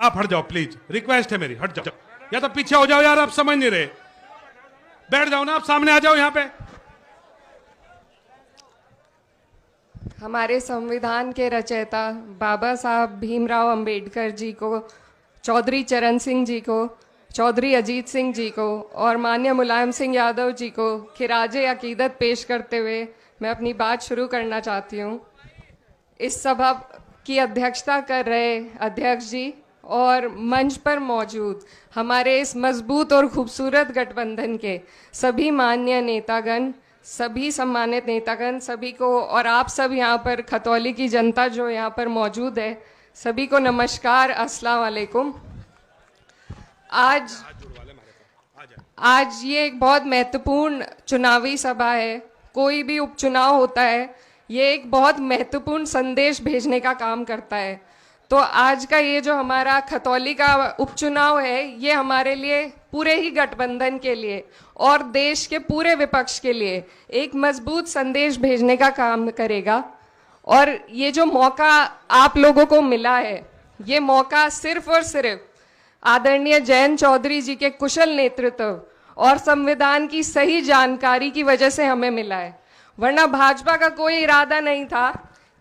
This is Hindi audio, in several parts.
आप हट जाओ प्लीज, रिक्वेस्ट है मेरी, हट जाओ। या तो पीछे हो जाओ यार, आप समझ नहीं रहे। बैठ जाओ ना, आप सामने आ जाओ यहाँ पे। हमारे संविधान के रचयिता बाबा साहब भीमराव अंबेडकर जी को, चौधरी चरण सिंह जी को, चौधरी अजीत सिंह जी को और माननीय मुलायम सिंह यादव जी को खिराजे अकीदत पेश करते हुए मैं अपनी बात शुरू करना चाहती हूँ। इस सभा की अध्यक्षता कर रहे अध्यक्ष जी और मंच पर मौजूद हमारे इस मजबूत और खूबसूरत गठबंधन के सभी माननीय नेतागण, सभी सम्मानित नेतागण, सभी को, और आप सब यहाँ पर खतौली की जनता जो यहाँ पर मौजूद है, सभी को नमस्कार, अस्सलाम वालेकुम। आज ये एक बहुत महत्वपूर्ण चुनावी सभा है। कोई भी उपचुनाव होता है, ये एक बहुत महत्वपूर्ण संदेश भेजने का काम करता है। तो आज का ये जो हमारा खतौली का उपचुनाव है, ये हमारे लिए, पूरे ही गठबंधन के लिए और देश के पूरे विपक्ष के लिए एक मजबूत संदेश भेजने का काम करेगा। और ये जो मौका आप लोगों को मिला है, ये मौका सिर्फ और सिर्फ आदरणीय जयंत चौधरी जी के कुशल नेतृत्व और संविधान की सही जानकारी की वजह से हमें मिला है। वरना भाजपा का कोई इरादा नहीं था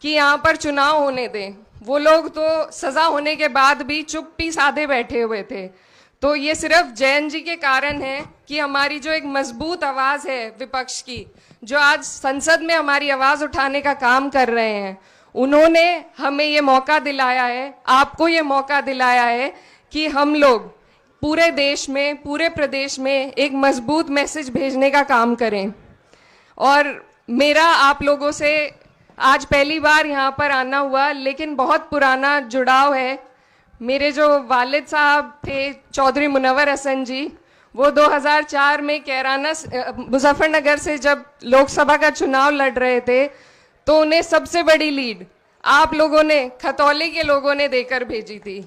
कि यहाँ पर चुनाव होने दें। वो लोग तो सजा होने के बाद भी चुप्पी साधे बैठे हुए थे। तो ये सिर्फ जयंत जी के कारण है कि हमारी जो एक मजबूत आवाज़ है विपक्ष की, जो आज संसद में हमारी आवाज़ उठाने का काम कर रहे हैं, उन्होंने हमें ये मौका दिलाया है, आपको ये मौका दिलाया है कि हम लोग पूरे देश में, पूरे प्रदेश में एक मजबूत मैसेज भेजने का काम करें। और मेरा आप लोगों से आज पहली बार यहाँ पर आना हुआ, लेकिन बहुत पुराना जुड़ाव है। मेरे जो वालिद साहब थे चौधरी मुनव्वर हसन जी, वो 2004 में कैराना मुजफ्फरनगर से जब लोकसभा का चुनाव लड़ रहे थे, तो उन्हें सबसे बड़ी लीड आप लोगों ने, खतौली के लोगों ने देकर भेजी थी।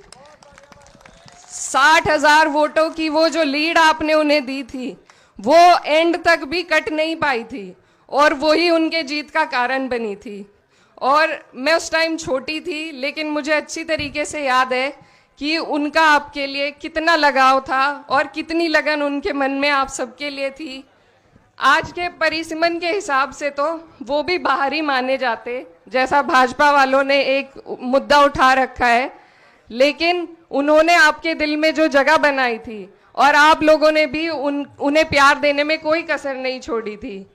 60,000 वोटों की वो जो लीड आपने उन्हें दी थी, वो एंड तक भी कट नहीं पाई थी और वही उनके जीत का कारण बनी थी। और मैं उस टाइम छोटी थी, लेकिन मुझे अच्छी तरीके से याद है कि उनका आपके लिए कितना लगाव था और कितनी लगन उनके मन में आप सबके लिए थी। आज के परिसीमन के हिसाब से तो वो भी बाहरी माने जाते, जैसा भाजपा वालों ने एक मुद्दा उठा रखा है, लेकिन उन्होंने आपके दिल में जो जगह बनाई थी और आप लोगों ने भी उन्हें प्यार देने में कोई कसर नहीं छोड़ी थी।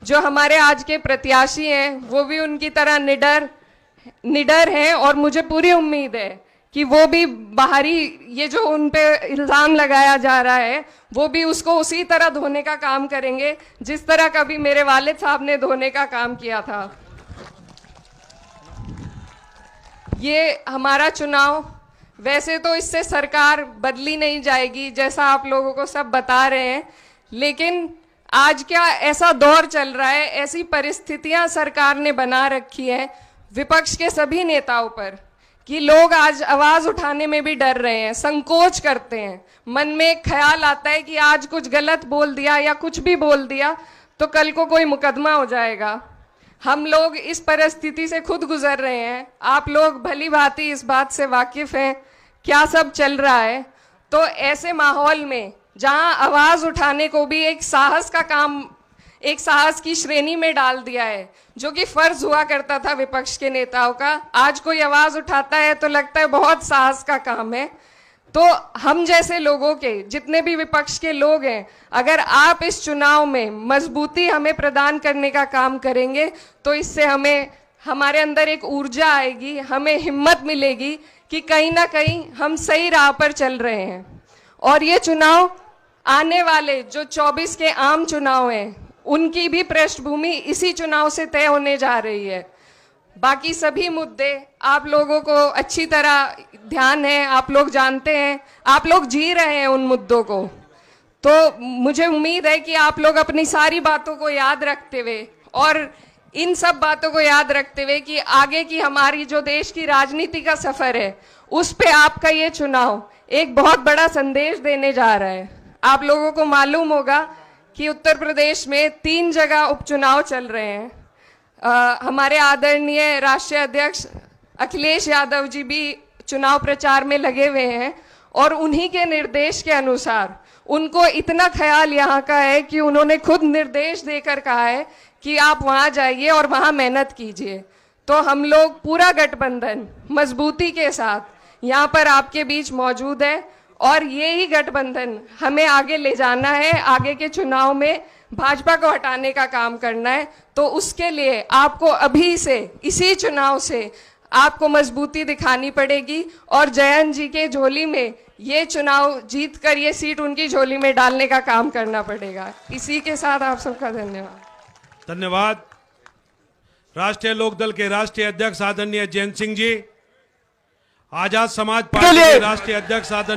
जो हमारे आज के प्रत्याशी हैं, वो भी उनकी तरह निडर हैं और मुझे पूरी उम्मीद है कि वो भी बाहरी ये जो उन पे इल्ज़ाम लगाया जा रहा है, वो भी उसको उसी तरह धोने का काम करेंगे जिस तरह कभी मेरे वालिद साहब ने धोने का काम किया था। ये हमारा चुनाव, वैसे तो इससे सरकार बदली नहीं जाएगी जैसा आप लोगों को सब बता रहे हैं, लेकिन आज क्या ऐसा दौर चल रहा है, ऐसी परिस्थितियां सरकार ने बना रखी है विपक्ष के सभी नेताओं पर कि लोग आज आवाज उठाने में भी डर रहे हैं, संकोच करते हैं। मन में एक ख्याल आता है कि आज कुछ गलत बोल दिया या कुछ भी बोल दिया तो कल को कोई मुकदमा हो जाएगा। हम लोग इस परिस्थिति से खुद गुजर रहे हैं, आप लोग भली भांति इस बात से वाकिफ हैं क्या सब चल रहा है। तो ऐसे माहौल में जहां आवाज उठाने को भी एक साहस का काम, एक साहस की श्रेणी में डाल दिया है, जो कि फर्ज हुआ करता था विपक्ष के नेताओं का, आज कोई आवाज उठाता है तो लगता है बहुत साहस का काम है। तो हम जैसे लोगों के, जितने भी विपक्ष के लोग हैं, अगर आप इस चुनाव में मजबूती हमें प्रदान करने का काम करेंगे तो इससे हमें, हमारे अंदर एक ऊर्जा आएगी, हमें हिम्मत मिलेगी कि कहीं ना कहीं हम सही राह पर चल रहे हैं। और ये चुनाव, आने वाले जो 24 के आम चुनाव हैं, उनकी भी पृष्ठभूमि इसी चुनाव से तय होने जा रही है। बाकी सभी मुद्दे आप लोगों को अच्छी तरह ध्यान है, आप लोग जानते हैं, आप लोग जी रहे हैं उन मुद्दों को। तो मुझे उम्मीद है कि आप लोग अपनी सारी बातों को याद रखते हुए और इन सब बातों को याद रखते हुए कि आगे की हमारी जो देश की राजनीति का सफर है, उस पे आपका ये चुनाव एक बहुत बड़ा संदेश देने जा रहा है। आप लोगों को मालूम होगा कि उत्तर प्रदेश में 3 जगह उपचुनाव चल रहे हैं। हमारे आदरणीय राष्ट्रीय अध्यक्ष अखिलेश यादव जी भी चुनाव प्रचार में लगे हुए हैं और उन्हीं के निर्देश के अनुसार उनको इतना ख्याल यहाँ का है कि उन्होंने खुद निर्देश देकर कहा है कि आप वहाँ जाइए और वहाँ मेहनत कीजिए। तो हम लोग पूरा गठबंधन मजबूती के साथ यहाँ पर आपके बीच मौजूद है और यही गठबंधन हमें आगे ले जाना है। आगे के चुनाव में भाजपा को हटाने का काम करना है। तो उसके लिए आपको अभी से, इसी चुनाव से आपको मजबूती दिखानी पड़ेगी और जयंत जी के झोली में ये चुनाव जीत कर ये सीट उनकी झोली में डालने का काम करना पड़ेगा। इसी के साथ आप सबका धन्यवाद। धन्यवाद। राष्ट्रीय लोकदल के राष्ट्रीय अध्यक्ष आदरणीय जयंत सिंह जी, आजाद समाज पार्टी के राष्ट्रीय अध्यक्ष आदरणीय